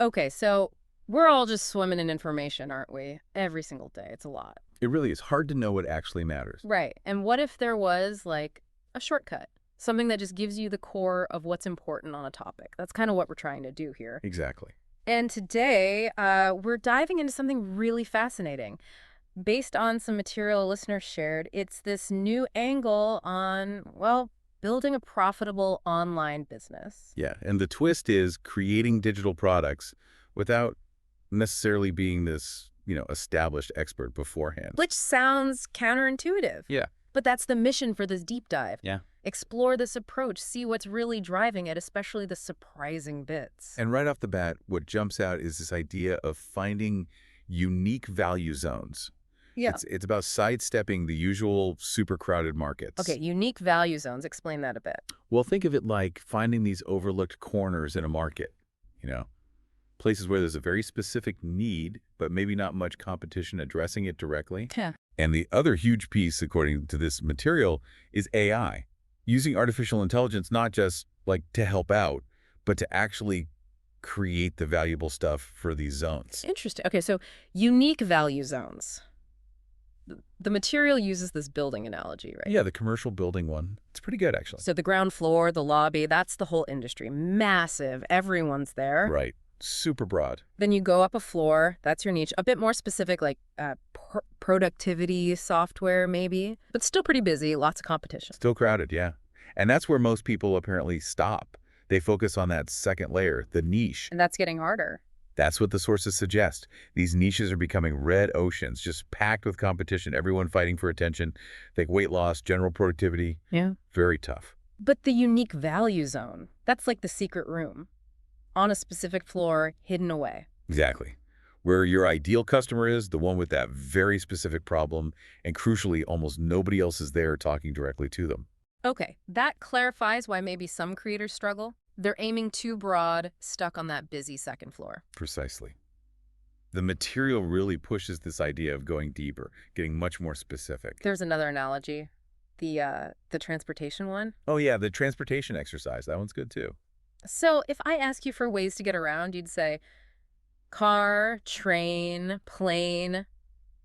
Okay, so we're all just swimming in information, aren't we? Every single day. It's a lot. It really is hard to know what actually matters. Right. And what if there was like a shortcut? Something that just gives you the core of what's important on a topic. That's kind of what we're trying to do here. Exactly. And today, we're diving into something really fascinating. Based on some material listeners shared, it's this new angle on, well, building a profitable online business. Yeah, and the twist is creating digital products without necessarily being this, established expert beforehand. Which sounds counterintuitive. Yeah. But that's the mission for this deep dive. Yeah. Explore this approach, see what's really driving it, especially the surprising bits. And right off the bat, what jumps out is this idea of finding unique value zones. Yeah. It's about sidestepping the usual super crowded markets. Okay, unique value zones. Explain that a bit. Well, think of it like finding these overlooked corners in a market, you know, places where there's a very specific need, but maybe not much competition addressing it directly. Yeah. And the other huge piece, according to this material, is AI. Using artificial intelligence not just like to help out, but to actually create the valuable stuff for these zones. Interesting. Okay, so unique value zones. The material uses this building analogy, right? Yeah, the commercial building one. It's pretty good, actually. So the ground floor, the lobby, that's the whole industry. Massive. Everyone's there. Right. Super broad. Then you go up a floor. That's your niche. A bit more specific, like productivity software, maybe. But still pretty busy. Lots of competition. Still crowded, yeah. And that's where most people apparently stop. They focus on that second layer, the niche. And that's getting harder. That's what the sources suggest. These niches are becoming red oceans, just packed with competition, everyone fighting for attention. Think weight loss, general productivity. Yeah. Very tough. But the unique value zone, that's like the secret room. On a specific floor, hidden away. Exactly. Where your ideal customer is, the one with that very specific problem, and crucially, almost nobody else is there talking directly to them. Okay, that clarifies why maybe some creators struggle. They're aiming too broad, stuck on that busy second floor. Precisely. The material really pushes this idea of going deeper, getting much more specific. There's another analogy, the transportation one. Oh yeah, the transportation exercise. That one's good too. So if I ask you for ways to get around, you'd say car, train, plane,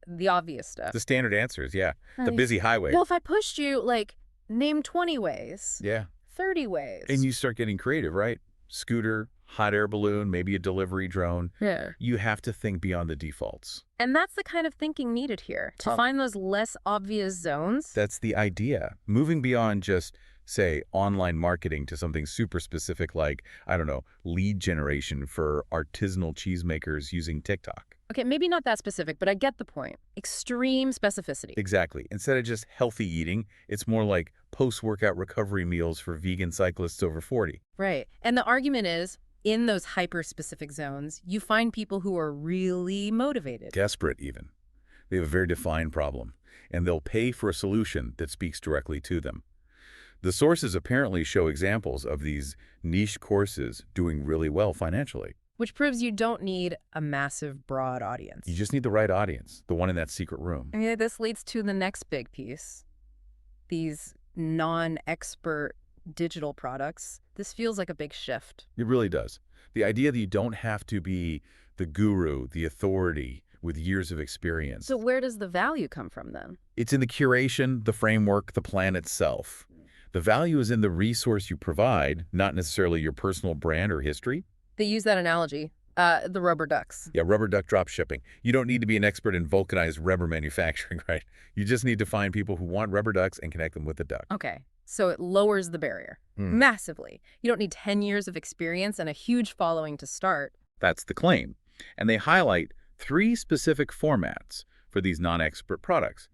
the obvious stuff. The standard answers, yeah. The Nice. busy highway. Well, if I pushed you, like, name 20 ways, Yeah. 30 ways. And you start getting creative, right? Scooter, hot air balloon, maybe a delivery drone. Yeah. You have to think beyond the defaults. And that's the kind of thinking needed here, to find those less obvious zones. That's the idea. Moving beyond just, say, online marketing to something super specific like, I don't know, lead generation for artisanal cheesemakers using TikTok. Okay, maybe not that specific, but I get the point. Extreme specificity. Exactly. Instead of just healthy eating, it's more like post-workout recovery meals for vegan cyclists over 40. Right. And the argument is, in those hyper-specific zones, you find people who are really motivated. Desperate, even. They have a very defined problem, and they'll pay for a solution that speaks directly to them. The sources apparently show examples of these niche courses doing really well financially. Which proves you don't need a massive, broad audience. You just need the right audience, the one in that secret room. Yeah, this leads to the next big piece. These non-expert digital products. This feels like a big shift. It really does. The idea that you don't have to be the guru, the authority with years of experience. So where does the value come from then? It's in the curation, the framework, the plan itself. The value is in the resource you provide, not necessarily your personal brand or history. They use that analogy, the rubber ducks. Yeah, rubber duck drop shipping. You don't need to be an expert in vulcanized rubber manufacturing, right? You just need to find people who want rubber ducks and connect them with the duck. Okay, so it lowers the barrier massively. You don't need 10 years of experience and a huge following to start. That's the claim. And they highlight 3 specific formats for these non-expert products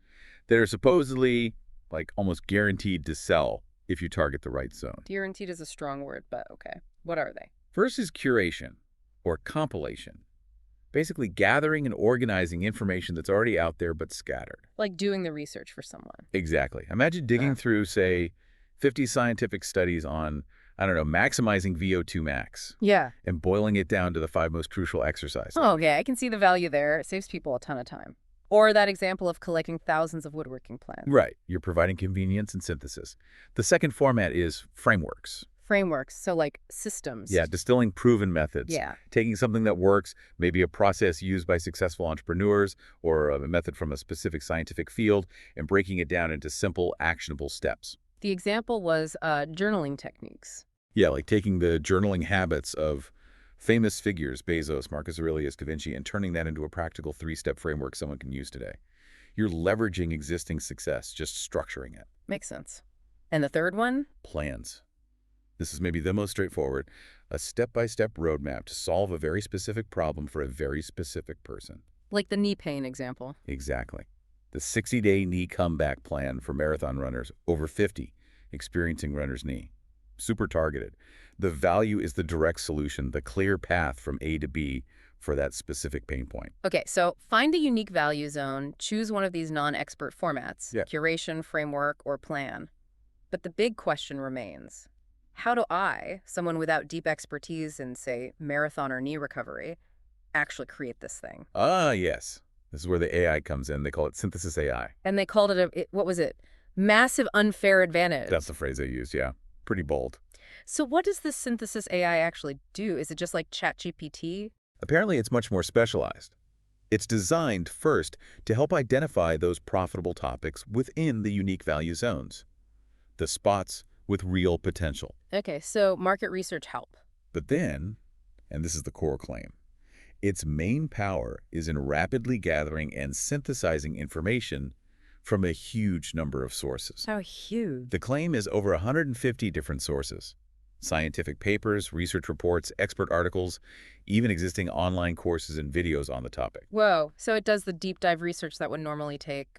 that are supposedly like almost guaranteed to sell if you target the right zone. Guaranteed is a strong word, but okay. What are they? First is curation, or compilation. Basically gathering and organizing information that's already out there but scattered. Like doing the research for someone. Exactly. Imagine digging through, say, 50 scientific studies on, I don't know, maximizing VO2 max. Yeah. And boiling it down to the 5 most crucial exercises. Oh, okay, I can see the value there. It saves people a ton of time. Or that example of collecting thousands of woodworking plans. Right. You're providing convenience and synthesis. The second format is frameworks. Frameworks, so like systems. Yeah, distilling proven methods, Yeah. taking something that works, maybe a process used by successful entrepreneurs or a method from a specific scientific field, and breaking it down into simple, actionable steps. The example was journaling techniques. Yeah, like taking the journaling habits of famous figures, Bezos, Marcus Aurelius, Da Vinci, and turning that into a practical three-step framework someone can use today. You're leveraging existing success, just structuring it. Makes sense. And the third one? Plans. This is maybe the most straightforward. A step-by-step roadmap to solve a very specific problem for a very specific person. Like the knee pain example. Exactly. The 60-day knee comeback plan for marathon runners over 50 experiencing runner's knee. Super targeted. The value is the direct solution, the clear path from A to B for that specific pain point. Okay, so find a unique value zone, choose one of these non-expert formats, Yeah. curation, framework, or plan. But the big question remains, how do I, someone without deep expertise in, say, marathon or knee recovery, actually create this thing? Ah, yes. This is where the AI comes in. They call it synthesis AI. And they called what was it? Massive unfair advantage. That's the phrase they use, yeah. Pretty bold. So what does this synthesis AI actually do? Is it just like ChatGPT? Apparently, it's much more specialized. It's designed first to help identify those profitable topics within the unique value zones, the spots with real potential. Okay, so market research help. But then, and this is the core claim, its main power is in rapidly gathering and synthesizing information from a huge number of sources. How huge. The claim is over 150 different sources. Scientific papers, research reports, expert articles, even existing online courses and videos on the topic. Whoa, so it does the deep dive research that would normally take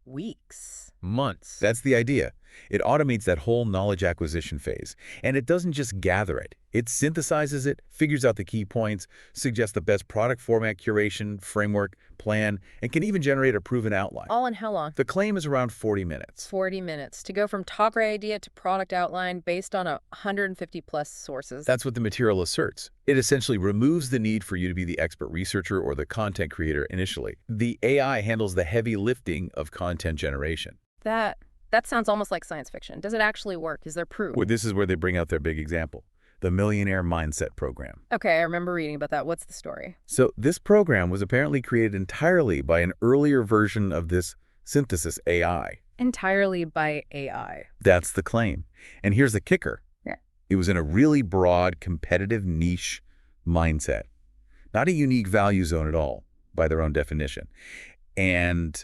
weeks, months. That's the idea. It automates that whole knowledge acquisition phase. And it doesn't just gather it. It synthesizes it, figures out the key points, suggests the best product format curation, framework, plan, and can even generate a proven outline. All in how long? The claim is around 40 minutes. 40 minutes to go from top idea to product outline based on 150 plus sources. That's what the material asserts. It essentially removes the need for you to be the expert researcher or the content creator initially. The AI handles the heavy lifting of content generation. That sounds almost like science fiction. Does it actually work? Is there proof? Well, this is where they bring out their big example, the Millionaire Mindset Program. Okay, I remember reading about that. What's the story? So this program was apparently created entirely by an earlier version of this synthesis AI. Entirely by AI. That's the claim. And here's the kicker. Yeah. It was in a really broad, competitive niche mindset. Not a unique value zone at all, by their own definition. And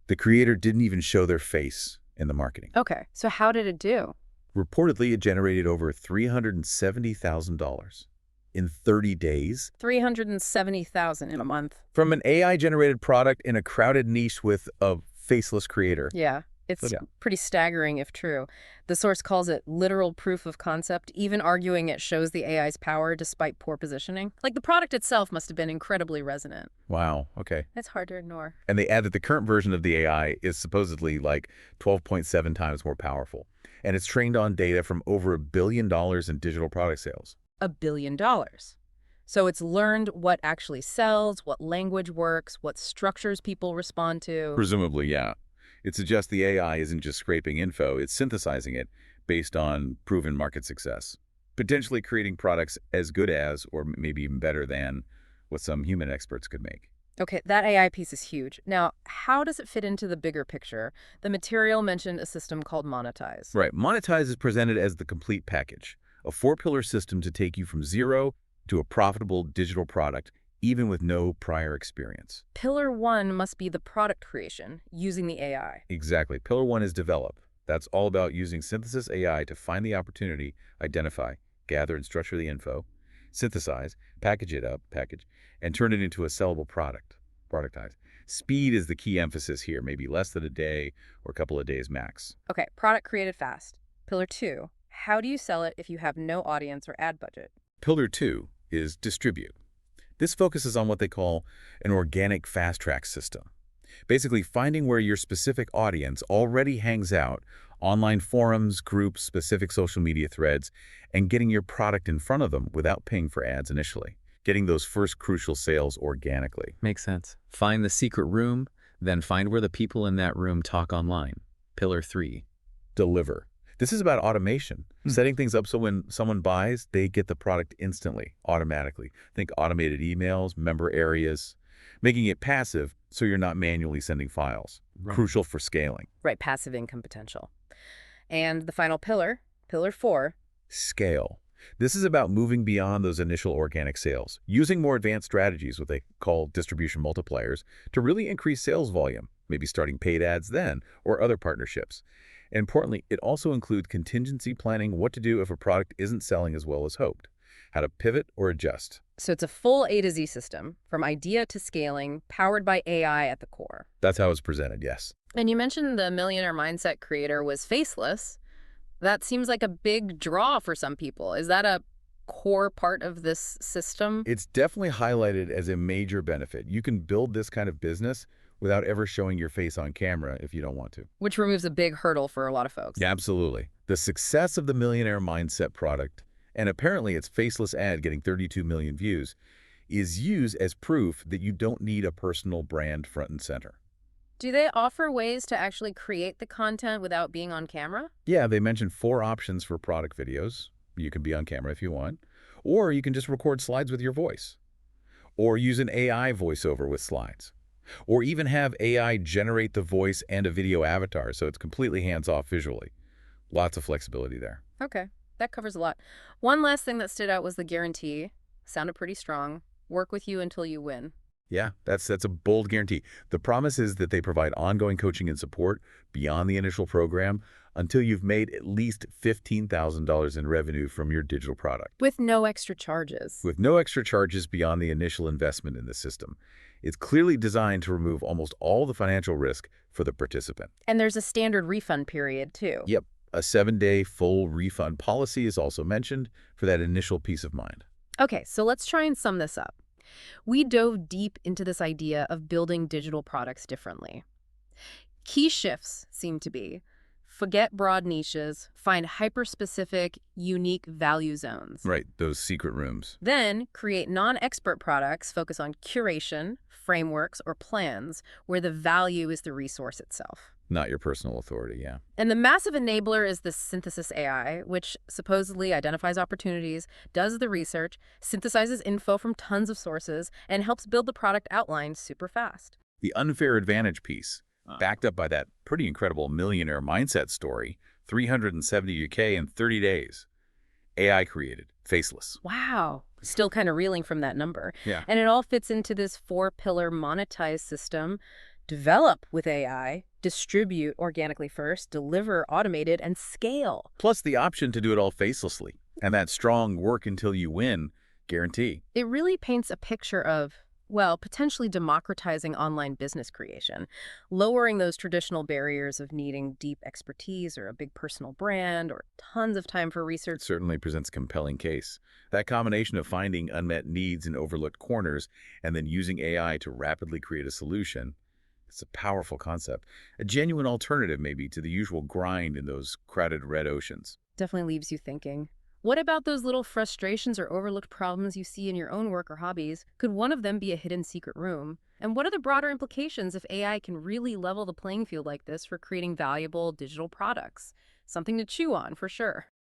the creator didn't even show their face in the marketing. Okay, so how did it do? Reportedly, it generated over $370,000 in 30 days. 370,000 in a month. From an AI-generated product in a crowded niche with a faceless creator. Yeah, it's Yeah. pretty staggering if true. The source calls it literal proof of concept, even arguing it shows the AI's power despite poor positioning. Like the product itself must have been incredibly resonant. Wow, okay. It's hard to ignore. And they add that the current version of the AI is supposedly like 12.7 times more powerful. And it's trained on data from over $1 billion in digital product sales. $1 billion. So it's learned what actually sells, what language works, what structures people respond to. Presumably, yeah. It suggests the AI isn't just scraping info, it's synthesizing it based on proven market success, potentially creating products as good as, or maybe even better than, what some human experts could make. Okay, that AI piece is huge. Now, how does it fit into the bigger picture? The material mentioned a system called Monetize. Right. Monetize is presented as the complete package, a four-pillar system to take you from zero to a profitable digital product, even with no prior experience. Pillar 1 must be the product creation, using the AI. Exactly. Pillar 1 is develop. That's all about using synthesis AI to find the opportunity, identify, gather and structure the info, synthesize, package it up, and turn it into a sellable product, productize. Speed is the key emphasis here, maybe less than a day or a couple of days max. Okay, product created fast. Pillar 2, how do you sell it if you have no audience or ad budget? Pillar 2 is distribute. This focuses on what they call an organic fast-track system. Basically, finding where your specific audience already hangs out, online forums, groups, specific social media threads, and getting your product in front of them without paying for ads initially. Getting those first crucial sales organically. Makes sense. Find the secret room, then find where the people in that room talk online. Pillar 3. Deliver. This is about automation, Hmm. setting things up so when someone buys, they get the product instantly, automatically. Think automated emails, member areas, making it passive so you're not manually sending files. Right. Crucial for scaling. Right, passive income potential. And the final pillar, pillar 4. Scale. This is about moving beyond those initial organic sales, using more advanced strategies, what they call distribution multipliers, to really increase sales volume, maybe starting paid ads then, or other partnerships. And importantly, it also includes contingency planning, what to do if a product isn't selling as well as hoped, how to pivot or adjust. So it's a full A to Z system, from idea to scaling, powered by AI at the core. That's how it's presented, yes. And you mentioned the Millionaire Mindset creator was faceless. That seems like a big draw for some people. Is that a core part of this system? It's definitely highlighted as a major benefit. You can build this kind of business without ever showing your face on camera if you don't want to. Which removes a big hurdle for a lot of folks. Yeah, absolutely. The success of the Millionaire Mindset product, and apparently its faceless ad getting 32 million views, is used as proof that you don't need a personal brand front and center. Do they offer ways to actually create the content without being on camera? Yeah, they mentioned 4 options for product videos. You can be on camera if you want, or you can just record slides with your voice, or use an AI voiceover with slides, or even have AI generate the voice and a video avatar so it's completely hands-off visually. Lots of flexibility there. Okay, that covers a lot. One last thing that stood out was the guarantee. Sounded pretty strong. Work with you until you win. Yeah, that's a bold guarantee. The promise is that they provide ongoing coaching and support beyond the initial program until you've made at least $15,000 in revenue from your digital product, With no extra charges. with no extra charges beyond the initial investment in the system. It's clearly designed to remove almost all the financial risk for the participant. And there's a standard refund period, too. Yep, a 7-day full refund policy is also mentioned for that initial peace of mind. Okay, so let's try and sum this up. We dove deep into this idea of building digital products differently. Key shifts seem to be forget broad niches, find hyper-specific, unique value zones. Right, those secret rooms. Then create non-expert products, focus on curation, frameworks, or plans where the value is the resource itself. Not your personal authority, yeah. And the massive enabler is the synthesis AI, which supposedly identifies opportunities, does the research, synthesizes info from tons of sources, and helps build the product outline super fast. The unfair advantage piece, backed up by that pretty incredible millionaire mindset story, 370K in 30 days. AI created, faceless. Wow. Still kind of reeling from that number. Yeah. And it all fits into this 4-pillar monetized system. Develop with AI, distribute organically first, deliver automated, and scale. Plus the option to do it all facelessly, and that strong work until you win guarantee. It really paints a picture of, well, potentially democratizing online business creation, lowering those traditional barriers of needing deep expertise or a big personal brand or tons of time for It research. certainly presents a compelling case. That combination of finding unmet needs in overlooked corners and then using AI to rapidly create a solution, it's a powerful concept. A genuine alternative, maybe, to the usual grind in those crowded red oceans. Definitely leaves you thinking. What about those little frustrations or overlooked problems you see in your own work or hobbies? Could one of them be a hidden secret room? And what are the broader implications if AI can really level the playing field like this for creating valuable digital products? Something to chew on, for sure.